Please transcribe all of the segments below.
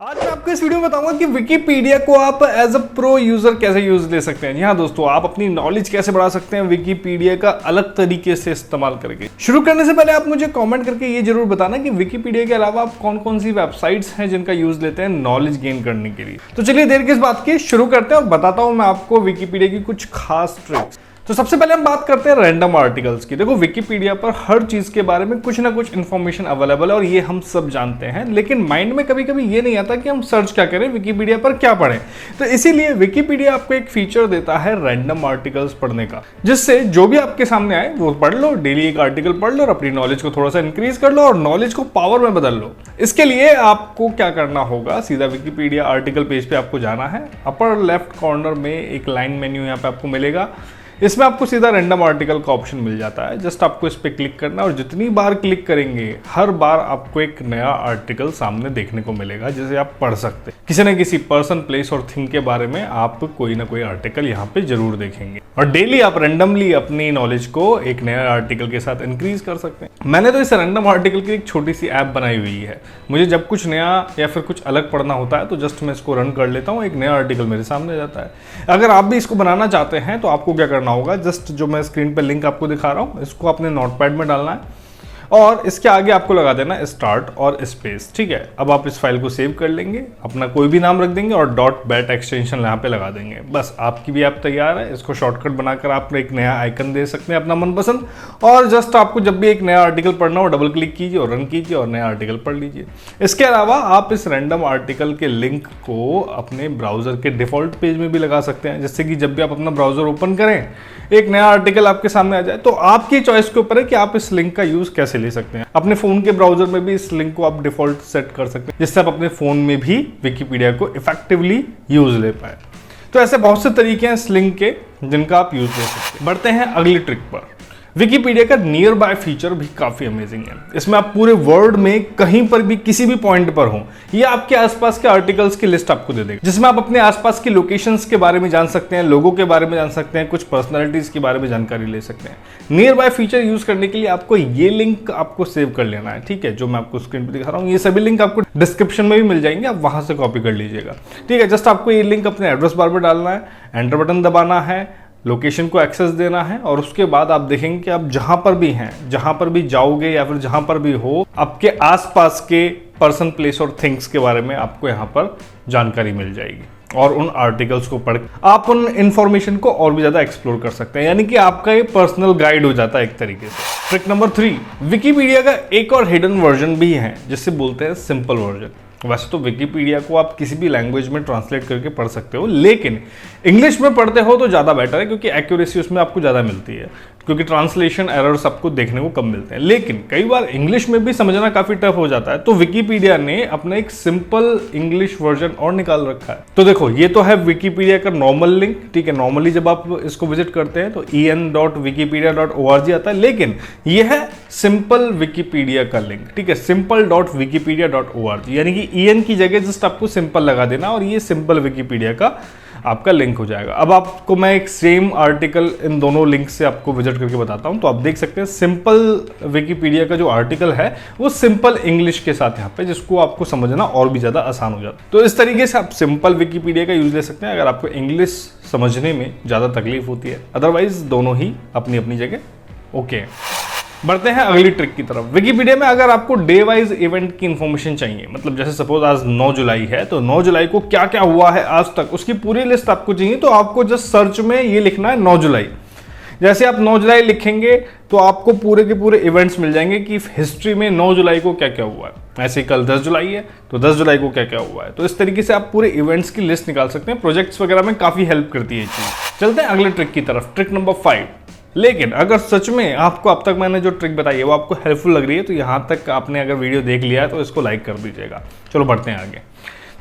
आज मैं आपको इस वीडियो में बताऊंगा कि विकिपीडिया को आप एज अ प्रो यूजर कैसे यूज ले सकते हैं। जी हाँ दोस्तों, आप अपनी नॉलेज कैसे बढ़ा सकते हैं विकिपीडिया का अलग तरीके से इस्तेमाल करके। शुरू करने से पहले आप मुझे कमेंट करके ये जरूर बताना कि विकिपीडिया के अलावा आप कौन कौन सी वेबसाइट्स हैं जिनका यूज लेते हैं नॉलेज गेन करने के लिए। तो चलिए देर किस बात की, शुरू करते हैं और बताता हूं मैं आपको विकिपीडिया की कुछ खास ट्रिक्स। तो सबसे पहले हम बात करते हैं रैंडम आर्टिकल्स की। देखो, विकिपीडिया पर हर चीज के बारे में कुछ ना कुछ इन्फॉर्मेशन अवेलेबल है और ये हम सब जानते हैं, लेकिन माइंड में कभी कभी ये नहीं आता कि हम सर्च क्या करें, विकिपीडिया पर क्या पढ़ें। तो इसीलिए विकिपीडिया आपको एक फीचर देता है रैंडम आर्टिकल्स पढ़ने का, जिससे जो भी आपके सामने आए वो पढ़ लो, डेली एक आर्टिकल पढ़ लो और अपनी नॉलेज को थोड़ा सा इंक्रीज कर लो और नॉलेज को पावर में बदल लो। इसके लिए आपको क्या करना होगा, सीधा विकिपीडिया आर्टिकल पेज पे आपको जाना है। अपर लेफ्ट कॉर्नर में एक लाइन मेन्यू यहाँ पे आपको मिलेगा, इसमें आपको सीधा रैंडम आर्टिकल का ऑप्शन मिल जाता है। जस्ट आपको इस पे क्लिक करना और जितनी बार क्लिक करेंगे हर बार आपको एक नया आर्टिकल सामने देखने को मिलेगा जिसे आप पढ़ सकते हैं। किसी न किसी पर्सन, प्लेस और थिंग के बारे में आप कोई ना कोई आर्टिकल यहाँ पे जरूर देखेंगे और डेली आप रैंडमली अपनी नॉलेज को एक नया आर्टिकल के साथ इंक्रीज कर सकते हैं। मैंने तो इस रैंडम आर्टिकल की एक छोटी सी ऐप बनाई हुई है। मुझे जब कुछ नया या फिर कुछ अलग पढ़ना होता है तो जस्ट मैं इसको रन कर लेता हूँ, एक नया आर्टिकल मेरे सामने जाता है। अगर आप भी इसको बनाना चाहते हैं तो आपको क्या करना होगा, जस्ट जो मैं स्क्रीन पर लिंक आपको दिखा रहा हूं इसको अपने नोटपैड में डालना है और इसके आगे आपको लगा देना स्टार्ट और स्पेस। ठीक है, अब आप इस फाइल को सेव कर लेंगे, अपना कोई भी नाम रख देंगे और .bat एक्सटेंशन यहाँ पे लगा देंगे। बस आपकी भी ऐप तैयार है। इसको शॉर्टकट बनाकर आप एक नया आइकन दे सकते हैं अपना मनपसंद, और जस्ट आपको जब भी एक नया आर्टिकल पढ़ना हो डबल क्लिक कीजिए और रन कीजिए और नया आर्टिकल पढ़ लीजिए। इसके अलावा आप इस रैंडम आर्टिकल के लिंक को अपने ब्राउजर के डिफॉल्ट पेज में भी लगा सकते हैं, जिससे कि जब भी आप अपना ब्राउजर ओपन करें एक नया आर्टिकल आपके सामने आ जाए। तो आपकी चॉइस के ऊपर है कि आप इस लिंक का यूज कैसे ले सकते हैं। अपने फोन के ब्राउजर में भी इस लिंक को आप डिफॉल्ट सेट कर सकते हैं, जिससे आप अपने फोन में भी विकिपीडिया को इफेक्टिवली यूज ले पाए। तो ऐसे बहुत से तरीके हैं इस लिंक के जिनका आप यूज ले सकते हैं। बढ़ते हैं अगली ट्रिक पर। विकिपीडिया का नियर बाय फीचर भी काफी अमेजिंग है। इसमें आप पूरे वर्ल्ड में कहीं पर भी किसी भी पॉइंट पर हो, ये आपके आसपास के आर्टिकल्स की लिस्ट आपको दे देगा, जिसमें आप अपने आसपास की लोकेशंस के बारे में जान सकते हैं, लोगों के बारे में जान सकते हैं, कुछ पर्सनालिटीज के बारे में जानकारी ले सकते हैं। नियर बाय फीचर यूज करने के लिए आपको ये लिंक आपको सेव कर लेना है। ठीक है, जो मैं आपको स्क्रीन पर दिखा रहा हूँ, ये सभी लिंक आपको डिस्क्रिप्शन में भी मिल जाएंगे, आप वहां से कॉपी कर लीजिएगा। ठीक है, जस्ट आपको ये लिंक अपने एड्रेस बार में डालना है, एंटर बटन दबाना है, लोकेशन को एक्सेस देना है और उसके बाद आप देखेंगे कि आप जहां पर भी हैं, जहां पर भी जाओगे या फिर जहां पर भी हो, आपके आसपास के पर्सन, प्लेस और थिंग्स के बारे में आपको यहां पर जानकारी मिल जाएगी और उन आर्टिकल्स को पढ़ आप उन इंफॉर्मेशन को और भी ज्यादा एक्सप्लोर कर सकते हैं। यानी कि आपका ये पर्सनल गाइड हो जाता है एक तरीके से। ट्रिक नंबर 3, विकिपीडिया का एक और हिडन वर्जन भी है जिसे बोलते हैं सिंपल वर्जन। वैसे तो विकिपीडिया को आप किसी भी लैंग्वेज में ट्रांसलेट करके पढ़ सकते हो, लेकिन इंग्लिश में पढ़ते हो तो ज़्यादा बेटर है, क्योंकि एक्यूरेसी उसमें आपको ज़्यादा मिलती है, क्योंकि ट्रांसलेशन एरर्स आपको देखने को कम मिलते हैं। लेकिन कई बार इंग्लिश में भी समझना काफ़ी टफ हो जाता है, तो विकिपीडिया ने अपना एक सिंपल इंग्लिश वर्जन और निकाल रखा है। तो देखो, ये तो है विकिपीडिया का नॉर्मल लिंक। ठीक है, नॉर्मली जब आप इसको विजिट करते हैं तो en.wikipedia.org आता है, लेकिन ये है सिंपल विकिपीडिया का लिंक। ठीक है, simple.wikipedia.org, यानी कि en की जगह जस्ट आपको सिंपल लगा देना और ये सिंपल विकिपीडिया का आपका लिंक हो जाएगा। अब आपको मैं एक सेम आर्टिकल इन दोनों लिंक से आपको विजिट करके बताता हूं। तो आप देख सकते हैं सिंपल विकिपीडिया का जो आर्टिकल है वो सिंपल इंग्लिश के साथ यहाँ पे, जिसको आपको समझना और भी ज्यादा आसान हो जाता है। तो इस तरीके से आप सिंपल विकिपीडिया का यूज ले सकते हैं अगर आपको इंग्लिश समझने में ज्यादा तकलीफ होती है। अदरवाइज दोनों ही अपनी अपनी जगह ओके। बढ़ते हैं अगली ट्रिक की तरफ। विकिपीडिया में अगर आपको डे वाइज इवेंट की इंफॉर्मेशन चाहिए, मतलब जैसे सपोज आज 9 जुलाई है तो 9 जुलाई को क्या क्या हुआ है आज तक, उसकी पूरी लिस्ट आपको चाहिए, तो आपको जस्ट सर्च में ये लिखना है 9 जुलाई। जैसे आप 9 जुलाई लिखेंगे तो आपको पूरे के पूरे इवेंट्स मिल जाएंगे कि हिस्ट्री में 9 जुलाई को क्या क्या हुआ है। ऐसे कल 10 जुलाई है तो 10 जुलाई को क्या क्या हुआ है। तो इस तरीके से आप पूरे इवेंट्स की लिस्ट निकाल सकते हैं। प्रोजेक्ट्स वगैरह में काफी हेल्प करती है ये चीज। चलते हैं अगले ट्रिक की तरफ, ट्रिक नंबर 5। लेकिन अगर सच में आपको अब तक मैंने जो ट्रिक बताई है वो आपको हेल्पफुल लग रही है तो यहाँ तक आपने अगर वीडियो देख लिया है तो इसको लाइक कर दीजिएगा। चलो बढ़ते हैं आगे।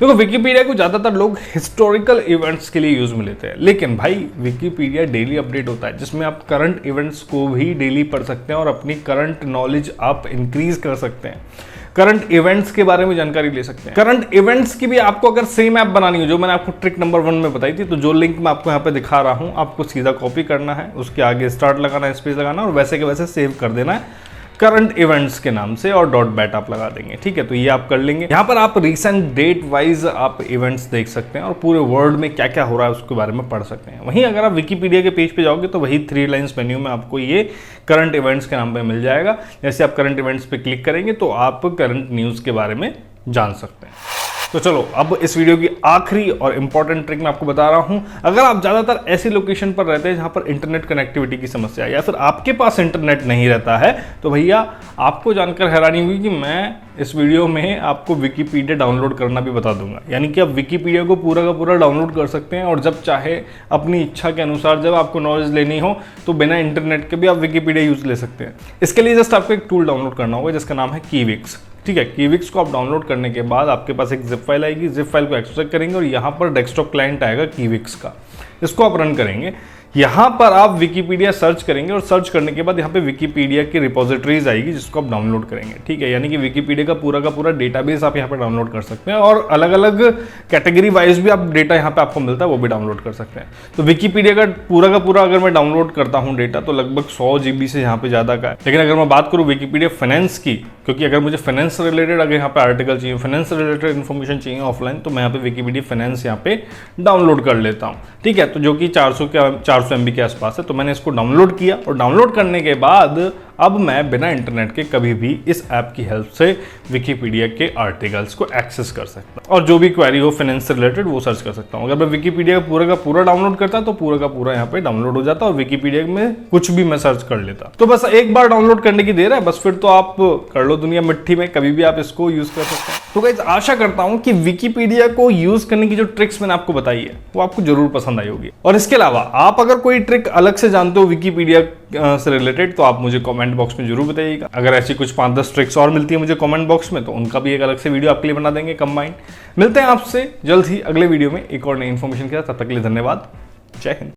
देखो, विकिपीडिया को ज़्यादातर लोग हिस्टोरिकल इवेंट्स के लिए यूज में लेते हैं, लेकिन भाई विकिपीडिया डेली अपडेट होता है, जिसमें आप करंट इवेंट्स को भी डेली पढ़ सकते हैं और अपनी करंट नॉलेज आप इंक्रीज कर सकते हैं। करंट इवेंट्स के बारे में जानकारी ले सकते हैं। करंट इवेंट्स की भी आपको अगर सेम ऐप बनानी हो, जो मैंने आपको ट्रिक नंबर 1 में बताई थी, तो जो लिंक मैं आपको यहाँ पे दिखा रहा हूँ आपको सीधा कॉपी करना है, उसके आगे स्टार्ट लगाना है, स्पेस लगाना और वैसे के वैसे सेव कर देना है। करंट इवेंट्स के नाम से और .bat आप लगा देंगे। ठीक है, तो ये आप कर लेंगे। यहाँ पर आप रिसेंट डेट वाइज आप इवेंट्स देख सकते हैं और पूरे वर्ल्ड में क्या क्या हो रहा है उसके बारे में पढ़ सकते हैं। वहीं अगर आप विकिपीडिया के पेज पे जाओगे तो वही 3 लाइन्स मेन्यू में आपको ये करंट इवेंट्स के नाम पे मिल जाएगा। जैसे आप करंट इवेंट्स पे क्लिक करेंगे तो आप करंट न्यूज़ के बारे में जान सकते हैं। तो चलो अब इस वीडियो की आखिरी और इंपॉर्टेंट ट्रिक मैं आपको बता रहा हूं। अगर आप ज़्यादातर ऐसी लोकेशन पर रहते हैं जहां पर इंटरनेट कनेक्टिविटी की समस्या है या फिर आपके पास इंटरनेट नहीं रहता है, तो भैया आपको जानकर हैरानी हुई कि मैं इस वीडियो में आपको विकिपीडिया डाउनलोड करना भी बता दूंगा। यानी कि आप विकिपीडिया को पूरा का पूरा डाउनलोड कर सकते हैं और जब चाहे अपनी इच्छा के अनुसार जब आपको नॉलेज लेनी हो तो बिना इंटरनेट के भी आप विकिपीडिया यूज ले सकते हैं। इसके लिए जस्ट आपको एक टूल डाउनलोड करना होगा जिसका नाम है कीविक्स। ठीक है, कीविक्स को आप डाउनलोड करने के बाद आपके पास एक जिप फाइल आएगी। जिप फाइल को एक्सट्रैक्ट करेंगे और यहाँ पर डेस्कटॉप क्लाइंट आएगा कीविक्स का, इसको आप रन करेंगे। यहाँ पर आप विकिपीडिया सर्च करेंगे और सर्च करने के बाद यहाँ पे विकिपीडिया की रिपोजिटरीज आएगी जिसको आप डाउनलोड करेंगे। ठीक है, यानी कि विकिपीडिया का पूरा डेटाबेस आप यहाँ पे डाउनलोड कर सकते हैं और अलग अलग कैटेगरी वाइज भी आप डेटा यहाँ पे आपको मिलता है वो भी डाउनलोड कर सकते हैं। तो विकिपीडिया का पूरा अगर मैं डाउनलोड करता हूँ डेटा तो लगभग 100 GB से यहाँ पे ज़्यादा का है। लेकिन अगर मैं बात करूँ विकिपीडिया फाइनेंस की, क्योंकि अगर मुझे फाइनेंस से रिलेटेड अगर यहाँ पे आर्टिकल चाहिए, फाइनेंस से रिलेटेड इन्फॉर्मेशन चाहिए ऑफलाइन, तो मैं यहाँ पे विकिपीडिया फाइनेंस यहाँ पे डाउनलोड कर लेता हूँ। ठीक है, तो जो कि 400 MB के आसपास है। तो मैंने इसको डाउनलोड किया और डाउनलोड करने के बाद अब मैं बिना इंटरनेट के कभी भी इस ऐप की हेल्प से विकिपीडिया के आर्टिकल्स को एक्सेस कर सकता हूँ और जो भी क्वेरी हो फाइनेंस से रिलेटेड वो सर्च कर सकता हूँ। अगर मैं विकिपीडिया का पूरा डाउनलोड करता तो पूरा का पूरा यहाँ पे डाउनलोड हो जाता और विकिपीडिया में कुछ भी मैं सर्च कर लेता। तो बस एक बार डाउनलोड करने की देर है, बस फिर तो आप कर लो दुनिया मिट्टी में, कभी भी आप इसको यूज कर सकते हैं। तो गाइस आशा करता हूँ कि विकिपीडिया को यूज करने की जो ट्रिक्स मैंने आपको बताई है वो आपको जरूर पसंद आई होगी। और इसके अलावा आप अगर कोई ट्रिक अलग से जानते हो विकिपीडिया से रिलेटेड तो आप मुझे कमेंट बॉक्स में जरूर बताइएगा। अगर ऐसी कुछ 5-10 ट्रिक्स और मिलती है मुझे कमेंट बॉक्स में तो उनका भी एक अलग से वीडियो आपके लिए बना देंगे कंबाइंड। मिलते हैं आपसे जल्द ही अगले वीडियो में एक और नई इन्फॉर्मेशन के साथ। तब तक के लिए धन्यवाद। जय हिंद।